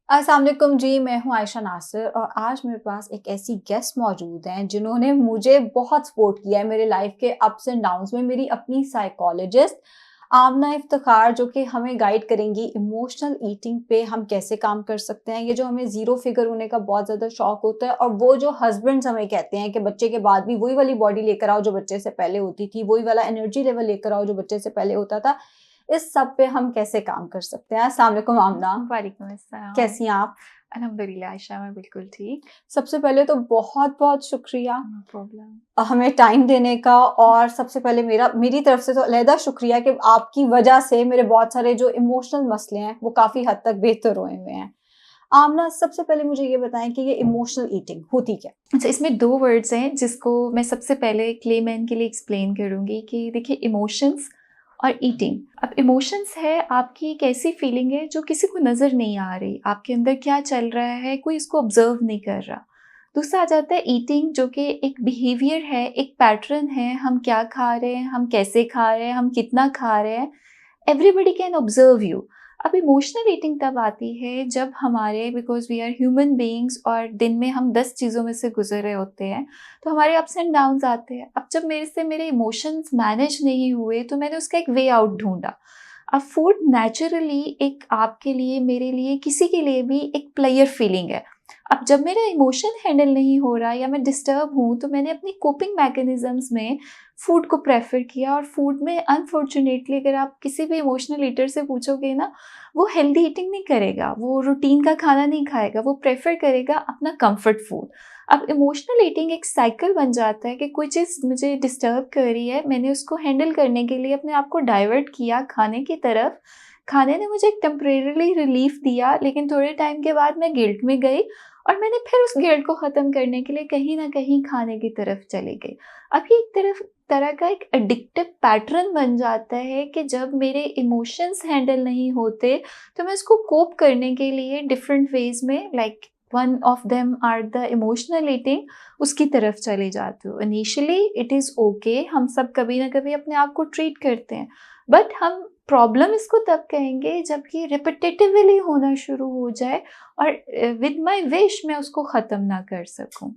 अस्सलाम वालेकुम जी, मैं हूँ आयशा नासिर और आज मेरे पास एक ऐसी गेस्ट मौजूद हैं जिन्होंने मुझे बहुत सपोर्ट किया है मेरे लाइफ के अप्स एंड डाउन्स में। मेरी अपनी साइकोलॉजिस्ट आमना इफ्तिखार जो कि हमें गाइड करेंगी इमोशनल ईटिंग पे हम कैसे काम कर सकते हैं। ये जो हमें ज़ीरो फिगर होने का बहुत ज़्यादा शौक होता है और वो जो हस्बैंड्स हमें कहते हैं कि बच्चे के बाद भी वही वाली बॉडी लेकर आओ जो बच्चे से पहले होती थी, वही वाला एनर्जी लेवल लेकर आओ जो बच्चे से पहले होता था। इस सब पे हम कैसे काम कर सकते हैं। अस्सलाम वालेकुम आमना, वालेकुम अस्सलाम। कैसी हैं आप? अल्हम्दुलिल्लाह आयशा, मैं बिल्कुल ठीक। सबसे पहले तो बहुत-बहुत शुक्रिया नो प्रॉब्लम। हमें टाइम देने का। और सबसे पहले मेरी तरफ से तो अलहदा शुक्रिया कि आपकी वजह से मेरे बहुत सारे जो इमोशनल मसले हैं वो काफ़ी हद तक बेहतर हुए हुए हैं। आमना, सबसे पहले मुझे ये बताएं कि ये इमोशनल ईटिंग होती क्या है? अच्छा, इसमें 2 वर्ड्स हैं जिसको मैं सबसे पहले क्लेमैन के लिए एक्सप्लेन करूँगी कि देखिए, इमोशंस और ईटिंग। अब इमोशंस है आपकी एक ऐसी फीलिंग है जो किसी को नज़र नहीं आ रही, आपके अंदर क्या चल रहा है कोई इसको ऑब्ज़र्व नहीं कर रहा। दूसरा आ जाता है ईटिंग, जो कि एक बिहेवियर है, एक पैटर्न है, हम क्या खा रहे हैं, हम कैसे खा रहे हैं, हम कितना खा रहे हैं, एवरीबडी कैन ऑब्जर्व यू। अब इमोशनल ईटिंग तब आती है जब हमारे, because we are human beings और दिन में हम 10 चीज़ों में से गुजर रहे होते हैं, तो हमारे अप्स एंड डाउन्स आते हैं। अब जब मेरे से मेरे इमोशंस मैनेज नहीं हुए तो मैंने उसका एक वे आउट ढूंढा। अब फूड नेचुरली एक आपके लिए, मेरे लिए, किसी के लिए भी एक प्लेयर फीलिंग है। अब जब मेरा इमोशन हैंडल नहीं हो रहा या मैं डिस्टर्ब हूँ तो मैंने अपनी कोपिंग मैकेनिज्म्स में फूड को प्रेफर किया। और फूड में अनफॉर्चुनेटली अगर आप किसी भी इमोशनल ईटर से पूछोगे ना, वो हेल्दी ईटिंग नहीं करेगा, वो रूटीन का खाना नहीं खाएगा, वो प्रेफर करेगा अपना कंफर्ट फूड। अब इमोशनल ईटिंग एक साइकिल बन जाता है कि कोई चीज़ मुझे डिस्टर्ब कर रही है, मैंने उसको हैंडल करने के लिए अपने आप को डाइवर्ट किया खाने की तरफ। खाने ने मुझे एक टेम्परेरीली रिलीफ दिया, लेकिन थोड़े टाइम के बाद मैं गिल्ट में गई और मैंने फिर उस गिल्ट को ख़त्म करने के लिए कहीं न कहीं खाने की तरफ चली गई। अब ये एक तरह का एक एडिक्टिव पैटर्न बन जाता है कि जब मेरे इमोशंस हैंडल नहीं होते तो मैं उसको कोप करने के लिए डिफरेंट वेज में, like one of them are the emotional eating, उसकी तरफ चली जाती हूँ। इनिशियली इट इज़ ओके, हम सब कभी ना कभी अपने आप को ट्रीट करते हैं, बट हम प्रॉब्लम इसको तब कहेंगे जबकि रिपीटेटिवली होना शुरू हो जाए और विद माय विश मैं उसको ख़त्म ना कर सकूं।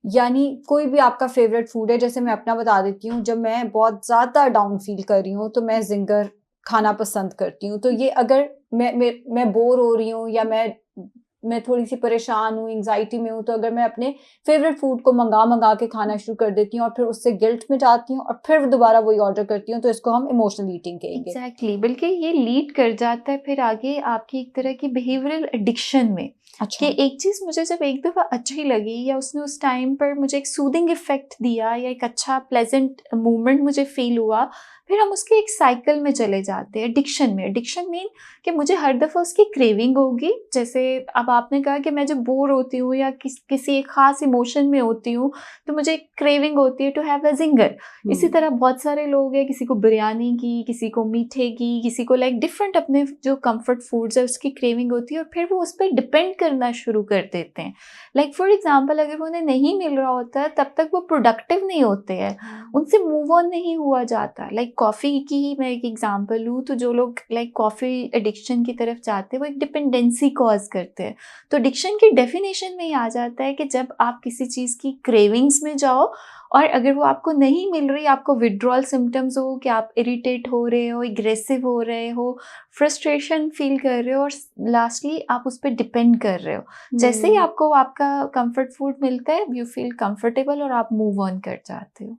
यानी कोई भी आपका फेवरेट फूड है, जैसे मैं अपना बता देती हूँ, जब मैं बहुत ज़्यादा डाउन फील कर रही हूँ तो मैं ज़िंगर खाना पसंद करती हूँ। तो ये अगर मैं बोर हो रही हूँ या मैं थोड़ी-सी परेशान हूँ, एंग्ज़ायटी में हूँ, तो अगर मैं अपने फेवरेट फूड को मँगा-मँगा के खाना शुरू कर देती हूँ और फिर उससे गिल्ट में जाती हूँ और फिर दोबारा वही ऑर्डर करती हूँ, तो इसको हम इमोशनल ईटिंग कहेंगे। एग्जैक्टली, बल्कि ये लीड कर जाता है फिर आगे आपकी एक तरह की बिहेवियरल एडिक्शन में। कि अच्छा। एक चीज़ मुझे जब एक दफ़ा अच्छी लगी या उसने उस टाइम पर मुझे एक सूदिंग इफ़ेक्ट दिया या एक अच्छा प्लेजेंट मोमेंट मुझे फ़ील हुआ, फिर हम उसके एक साइकिल में चले जाते हैं एडिक्शन में। एडिक्शन मीन कि मुझे हर दफ़ा उसकी क्रेविंग होगी। जैसे अब आपने कहा कि मैं जब बोर होती हूँ या किसी एक ख़ास इमोशन में होती हूँ तो मुझे क्रेविंग होती है टू हैव अ ज़िंगर। इसी हुँ। तरह बहुत सारे लोग हैं, किसी को बिरयानी की, किसी को मीठे की, किसी को लाइक डिफरेंट अपने जो कंफर्ट फूड्स है उसकी क्रेविंग होती है और फिर वो उस पर डिपेंड करना शुरू कर देते हैं। लाइक फॉर एग्जांपल, अगर उन्हें नहीं मिल रहा होता है तब तक वो प्रोडक्टिव नहीं होते हैं, उनसे मूव ऑन नहीं हुआ जाता। लाइक कॉफ़ी की ही मैं एक एग्जांपल लूँ तो जो लोग लाइक कॉफ़ी एडिक्शन की तरफ जाते हैं वो एक डिपेंडेंसी कॉज करते हैं। तो एडिक्शन की डेफिनेशन में ही आ जाता है कि जब आप किसी चीज़ की क्रेविंग्स में जाओ और अगर वो आपको नहीं मिल रही, आपको विथड्रॉल सिम्पटम्स हो कि आप इरिटेट हो रहे हो, एग्रेसिव हो रहे हो, फ्रस्ट्रेशन फील कर रहे हो और लास्टली आप उस पे डिपेंड कर रहे हो। जैसे ही हुँ। आपको आपका कंफर्ट फूड मिलता है, यू फील कंफर्टेबल और आप मूव ऑन कर जाते हो।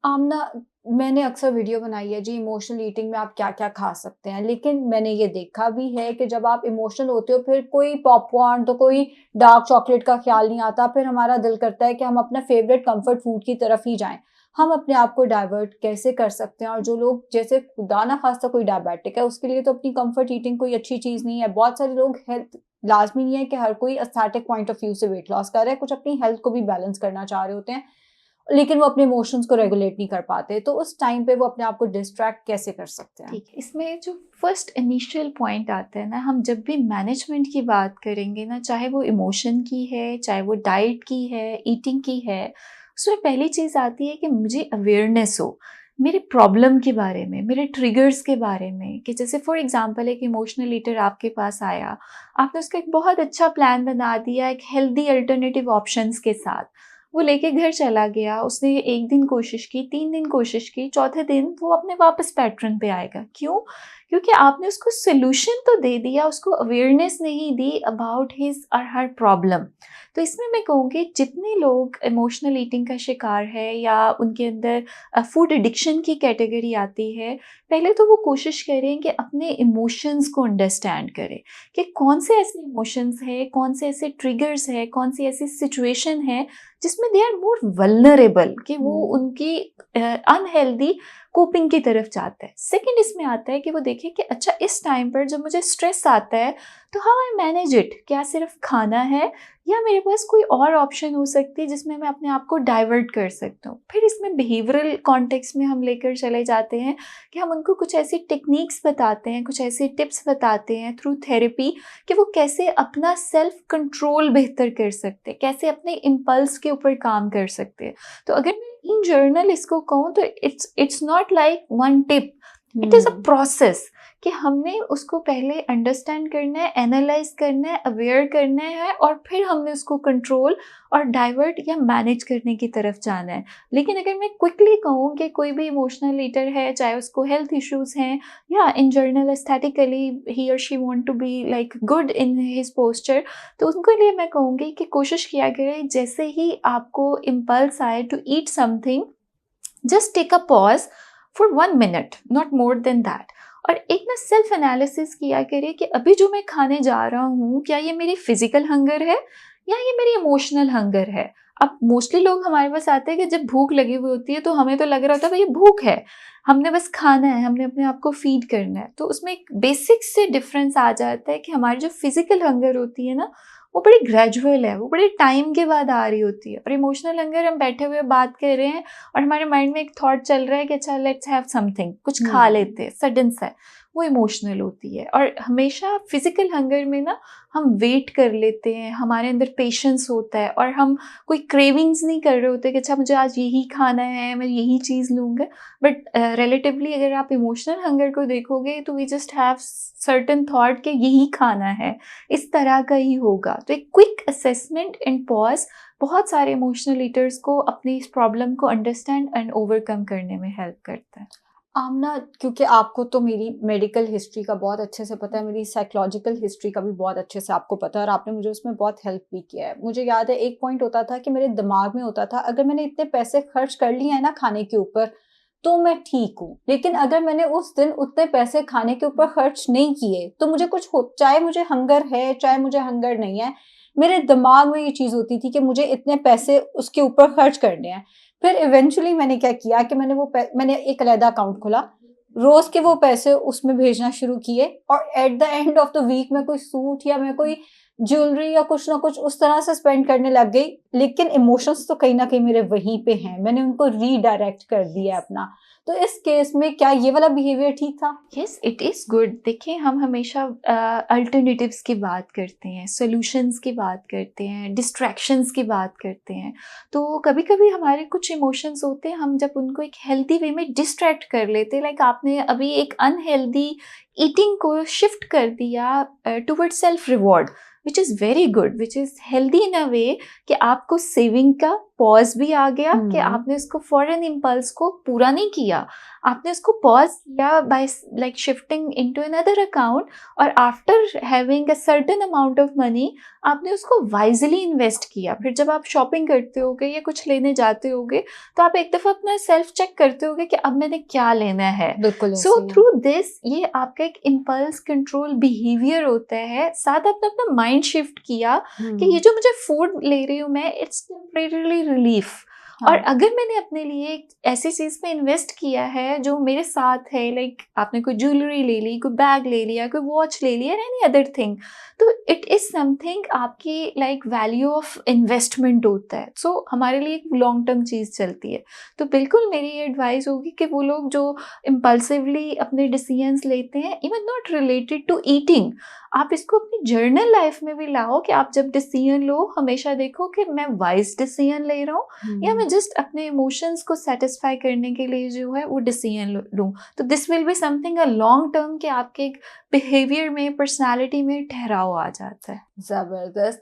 आमना, मैंने अक्सर वीडियो बनाई है जी इमोशनल ईटिंग में आप क्या-क्या खा सकते हैं। लेकिन मैंने ये देखा भी है कि जब आप इमोशनल होते हो फिर कोई पॉपकॉर्न तो कोई डार्क चॉकलेट का ख़्याल नहीं आता। फिर हमारा दिल करता है कि हम अपना फ़ेवरेट कम्फ़र्ट फूड की तरफ ही जाएँ। हम अपने आप को डाइवर्ट कैसे कर सकते हैं? और जो लोग जैसे खुदा ना ख़ास्ता कोई डायबिटिक है उसके लिए तो अपनी कम्फ़र्ट ईटिंग कोई अच्छी चीज़ नहीं है। बहुत सारे लोग हेल्थ लाज़मी नहीं है कि हर कोई एस्थेटिक पॉइंट ऑफ व्यू से वेट लॉस कर रहा है, कुछ अपनी हेल्थ को भी बैलेंस करना चाह रहे होते हैं। लेकिन वो अपने इमोशंस को रेगुलेट नहीं कर पाते, तो उस टाइम पे वो अपने आप को डिस्ट्रैक्ट कैसे कर सकते हैं? ठीक है, इसमें जो फर्स्ट इनिशियल पॉइंट आता है ना, हम जब भी मैनेजमेंट की बात करेंगे ना, चाहे वो इमोशन की है, चाहे वो डाइट की है, ईटिंग की है, उसमें पहली चीज़ आती है कि मुझे अवेयरनेस हो। मेरे प्रॉब्लम के बारे में, मेरे ट्रिगर्स के बारे में, कि जैसे फॉर एग्जांपल एक इमोशनल ईटर आपके पास आया, आपने उसका एक बहुत अच्छा प्लान बना दिया एक हेल्दी अल्टरनेटिव ऑप्शंस के साथ, वो लेके घर चला गया, उसने 1 दिन कोशिश की, 3 दिन कोशिश की, चौथे दिन वो अपने वापस पैटर्न पे आएगा। क्यों? क्योंकि आपने उसको सॉल्यूशन तो दे दिया, उसको अवेयरनेस नहीं दी अबाउट हिज और हर प्रॉब्लम। तो इसमें मैं कहूँगी जितने लोग इमोशनल ईटिंग का शिकार है या उनके अंदर फूड एडिक्शन की कैटेगरी आती है, पहले तो वो कोशिश करें कि अपने इमोशंस को अंडरस्टैंड करें कि कौन से ऐसे इमोशंस है, कौन से ऐसे ट्रिगर्स है, कौन सी ऐसी सिचुएशन है जिसमें दे आर मोर वल्नरेबल, कि वो उनकी अनहेल्दी कोपिंग की तरफ जाता है। सेकंड इसमें आता है कि वो देखे कि अच्छा इस टाइम पर जब मुझे स्ट्रेस आता है तो हाउ आई मैनेज इट, क्या सिर्फ खाना है या मेरे पास कोई और ऑप्शन हो सकती है जिसमें मैं अपने आप को डाइवर्ट कर सकता हूँ। फिर इसमें बिहेवियरल कॉन्टेक्स्ट में हम लेकर चले जाते हैं कि हम उनको कुछ ऐसी टेक्निक्स बताते हैं, कुछ ऐसी टिप्स बताते हैं थ्रू थेरेपी कि वो कैसे अपना सेल्फ कंट्रोल बेहतर कर सकते हैं, कैसे अपने इम्पल्स के ऊपर काम कर सकते हैं। तो अगर मैं इन जर्नल इसको कहूँ तो it's not like one tip, it is a process कि हमने उसको पहले अंडरस्टैंड करना है, एनालाइज करना है, अवेयर करना है और फिर हमने उसको कंट्रोल और डाइवर्ट या मैनेज करने की तरफ जाना है। लेकिन अगर मैं क्विकली कहूँ कि कोई भी इमोशनल ईटर है, चाहे उसको हेल्थ इश्यूज़ हैं या इन जनरल एस्थेटिकली ही और she want to be like good in his posture, तो उनके लिए मैं कहूँगी कि कोशिश किया करें जैसे ही आपको इम्पल्स आए to eat something, just take a pause for 1 minute, not more than that. और एक ना सेल्फ एनालिसिस किया करें कि अभी जो मैं खाने जा रहा हूँ क्या ये मेरी फिजिकल हंगर है या ये मेरी इमोशनल हंगर है। अब मोस्टली लोग हमारे पास आते हैं कि जब भूख लगी हुई होती है तो हमें तो लग रहा होता है भाई ये भूख है, हमने बस खाना है, हमने अपने आप को फीड करना है। तो उसमें एक बेसिक से डिफरेंस आ जाता है कि हमारी जो फिजिकल हंगर होती है ना वो बड़ी ग्रेजुअल है, वो बड़े टाइम के बाद आ रही होती है। और इमोशनल हंगर हम बैठे हुए बात कर रहे हैं और हमारे माइंड में एक थॉट चल रहा है कि अच्छा लेट्स हैव समथिंग, कुछ खा लेते हैं, सडन सा, वो इमोशनल होती है। और हमेशा फिजिकल हंगर में ना हम वेट कर लेते हैं, हमारे अंदर पेशेंस होता है और हम कोई क्रेविंग्स नहीं कर रहे होते कि अच्छा मुझे आज यही खाना है, मैं यही चीज़ लूँगा। बट रिलेटिवली अगर आप इमोशनल हंगर को देखोगे तो we just have certain thought कि यही खाना है, इस तरह का ही होगा। तो एक क्विक असेसमेंट एंड पॉज बहुत सारे इमोशनल ईटर्स को अपनी इस प्रॉब्लम को अंडरस्टैंड एंड ओवरकम करने में हेल्प करता है। आमना, क्योंकि आपको तो मेरी मेडिकल हिस्ट्री का बहुत अच्छे से पता है, मेरी साइकोलॉजिकल हिस्ट्री का भी बहुत अच्छे से आपको पता है और आपने मुझे उसमें बहुत हेल्प भी किया है। मुझे याद है एक पॉइंट होता था कि मेरे दिमाग में होता था अगर मैंने इतने पैसे खर्च कर लिए हैं ना खाने के ऊपर तो मैं ठीक हूँ, लेकिन अगर मैंने उस दिन उतने पैसे खाने के ऊपर खर्च नहीं किए तो मुझे कुछ हो, चाहे मुझे हंगर है चाहे मुझे हंगर नहीं है, मेरे दिमाग में ये चीज़ होती थी कि मुझे इतने पैसे उसके ऊपर खर्च करने हैं। फिर इवेंचुअली मैंने क्या किया कि मैंने एक अलग अकाउंट खोला, रोज के वो पैसे उसमें भेजना शुरू किए और at the end of the week मैं कोई सूट या मैं कोई ज्वेलरी या कुछ ना कुछ उस तरह से स्पेंड करने लग गई। लेकिन इमोशंस तो कहीं ना कहीं मेरे वहीं पे हैं, मैंने उनको रीडायरेक्ट कर दिया अपना। तो इस केस में क्या ये वाला बिहेवियर ठीक था? Yes, it is good. देखिए हम हमेशा अल्टरनेटिव्स की बात करते हैं, सॉल्यूशंस की बात करते हैं, डिस्ट्रैक्शंस की बात करते हैं। तो कभी कभी हमारे कुछ इमोशंस होते हैं, हम जब उनको एक हेल्दी वे में डिस्ट्रैक्ट कर लेते हैं, लाइक आपने अभी एक अनहेल्दी ईटिंग को शिफ्ट कर दिया toward self reward, which is very good, which is healthy in a way कि आपको सेविंग का पॉज भी आ गया कि आपने उसको फॉरन इम्पल्स को पूरा नहीं किया, आपने उसको पॉज किया by like shifting into another account और after having a certain amount of money आपने उसको वाइजली इन्वेस्ट किया। फिर जब आप शॉपिंग करते होगे या कुछ लेने जाते होगे तो आप एक दफ़ा अपना सेल्फ चेक करते होगे कि अब मैंने क्या लेना है। बिल्कुल सो थ्रू दिस ये आपका एक इम्पल्स कंट्रोल बिहेवियर होता है। साथ आपने अपना माइंड शिफ्ट किया कि ये जो मुझे फूड ले रही हूँ मैं, इट्स टेम्परेरी रिलीफ। और अगर मैंने अपने लिए एक ऐसी चीज़ में इन्वेस्ट किया है जो मेरे साथ है, लाइक आपने कोई ज्वेलरी ले ली, कोई बैग ले लिया, कोई वॉच ले लिया, एनी अदर थिंग, तो इट इज़ समथिंग आपकी लाइक वैल्यू ऑफ इन्वेस्टमेंट होता है। सो हमारे लिए एक लॉन्ग टर्म चीज़ चलती है। तो बिल्कुल मेरी ये एडवाइस होगी कि वो लोग जो इम्पल्सिवली अपने डिसीजंस लेते हैं, even not related to eating, आप इसको अपनी जर्नल लाइफ में भी लाओ कि आप जब डिसीजन लो हमेशा देखो कि मैं वाइज डिसीजन ले रहा हूँ या मैं जस्ट अपने इमोशंस को सेटिस्फाई करने के लिए जो है वो डिसीजन लूँ। तो this will be something a long term कि आपके बिहेवियर में, पर्सनालिटी में ठहराव आ जाता है। ज़बरदस्त।